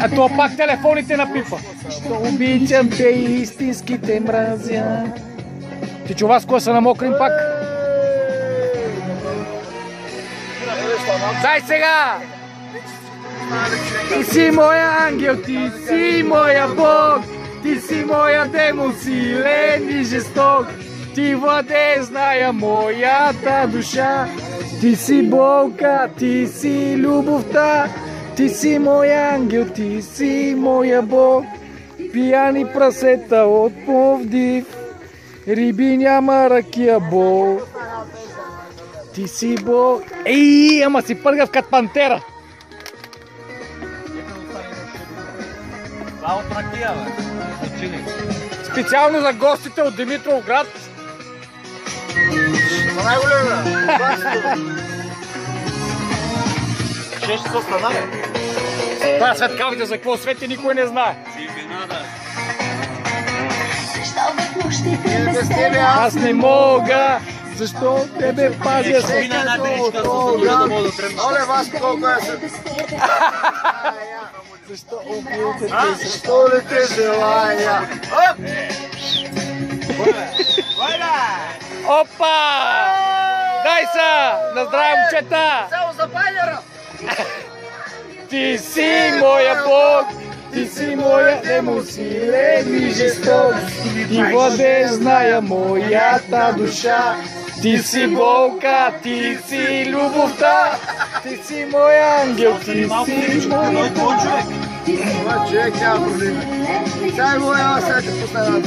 А то пак телефоните напипа. Що обичам те истински те мразя. Ти чува с коса на мокрим пак? Дай сега! Ти си моя ангел, ти си моя Бог, ти си моя демон, силен и жесток. Ти владееш, зная моята душа. Ти си болка, ти си любовта. Ти си моя ангел, ти си моя Бог. Пияни прасета от Пловдив, риби няма, ракия бол. Ти си Бог. Ей, ама си пъргав кат пантера. Това от ракия, бе. Специално за гостите от Димитровград. Най-големи, бе. 6 часа стана, бе. Това светкавите за какво свети никой не знае. Аз не мога, защо тебе пазя се като Бога. Оле, вас колко е се... Защо убиете те? Защо ли те желая? Опа! Дай са! На здраве, момчета! Само за байлера! Ти си моя Бог, ти си моя демон, силен и жесток. Ти владееш, зная моята душа. Ти си болка, ти си любовта. Ти си моя ангел, ти си моя Бог. Това човек няма проблеми. Сега го я сега те поставя.